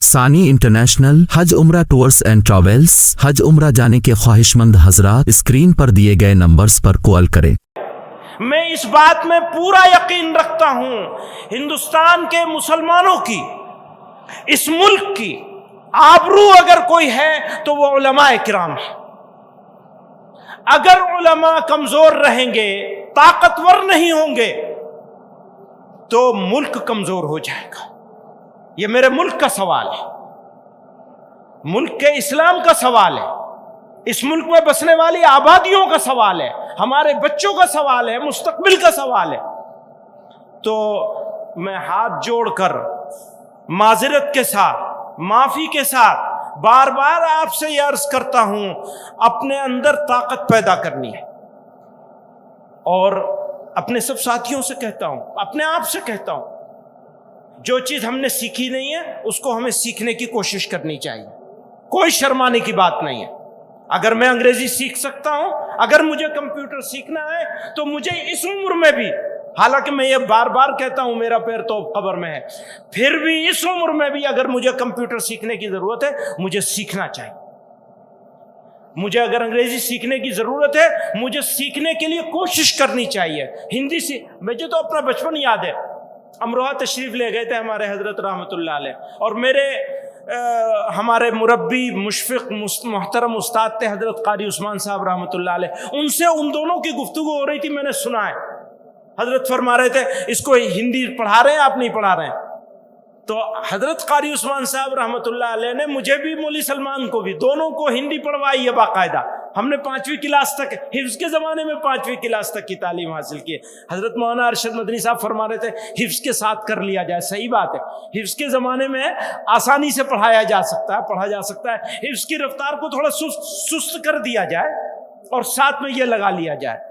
ثانی انٹرنیشنل حج عمرہ tours and travels. حج عمرہ جانے کے خواہش مند حضرات اسکرین پر دیے گئے نمبرز پر کال کریں۔ میں اس بات میں پورا یقین رکھتا ہوں، ہندوستان کے مسلمانوں کی، اس ملک کی آبرو اگر کوئی ہے تو وہ علماء کرام ہے۔ اگر علماء کمزور رہیں گے، طاقتور نہیں ہوں گے، تو ملک کمزور ہو جائے گا۔ یہ میرے ملک کا سوال ہے، ملک کے اسلام کا سوال ہے، اس ملک میں بسنے والی آبادیوں کا سوال ہے، ہمارے بچوں کا سوال ہے، مستقبل کا سوال ہے۔ تو میں ہاتھ جوڑ کر معذرت کے ساتھ، معافی کے ساتھ بار بار آپ سے یہ عرض کرتا ہوں، اپنے اندر طاقت پیدا کرنی ہے، اور اپنے سب ساتھیوں سے کہتا ہوں، اپنے آپ سے کہتا ہوں، جو چیز ہم نے سیکھی نہیں ہے اس کو ہمیں سیکھنے کی کوشش کرنی چاہیے، کوئی شرمانے کی بات نہیں ہے۔ اگر میں انگریزی سیکھ سکتا ہوں، اگر مجھے کمپیوٹر سیکھنا ہے تو مجھے اس عمر میں بھی، حالانکہ میں یہ بار بار کہتا ہوں میرا پیر تو قبر میں ہے، پھر بھی اس عمر میں بھی اگر مجھے کمپیوٹر سیکھنے کی ضرورت ہے مجھے سیکھنا چاہیے۔ مجھے اگر انگریزی سیکھنے کی ضرورت ہے مجھے سیکھنے کے لیے کوشش کرنی چاہیے۔ ہندی مجھے تو اپنا بچپن یاد ہے، امروہہ تشریف لے گئے تھے ہمارے حضرت رحمۃ اللہ علیہ، اور ہمارے مربی مشفق محترم استاد تھے حضرت قاری عثمان صاحب رحمۃ اللہ علیہ، ان سے ان دونوں کی گفتگو ہو رہی تھی، میں نے سنا ہے۔ حضرت فرما رہے تھے اس کو ہندی پڑھا رہے ہیں آپ نہیں پڑھا رہے ہیں؟ تو حضرت قاری عثمان صاحب رحمۃ اللہ علیہ نے مجھے بھی مولوی سلمان کو بھی دونوں کو ہندی پڑھوائی ہے باقاعدہ۔ ہم نے 5ویں کلاس تک، حفظ کے زمانے میں 5ویں کلاس تک کی تعلیم حاصل کی ہے۔ حضرت مولانا ارشد مدنی صاحب فرما رہے تھے حفظ کے ساتھ کر لیا جائے، صحیح بات ہے، حفظ کے زمانے میں آسانی سے پڑھایا جا سکتا ہے، پڑھا جا سکتا ہے، حفظ کی رفتار کو تھوڑا سست کر دیا جائے اور ساتھ میں یہ لگا لیا جائے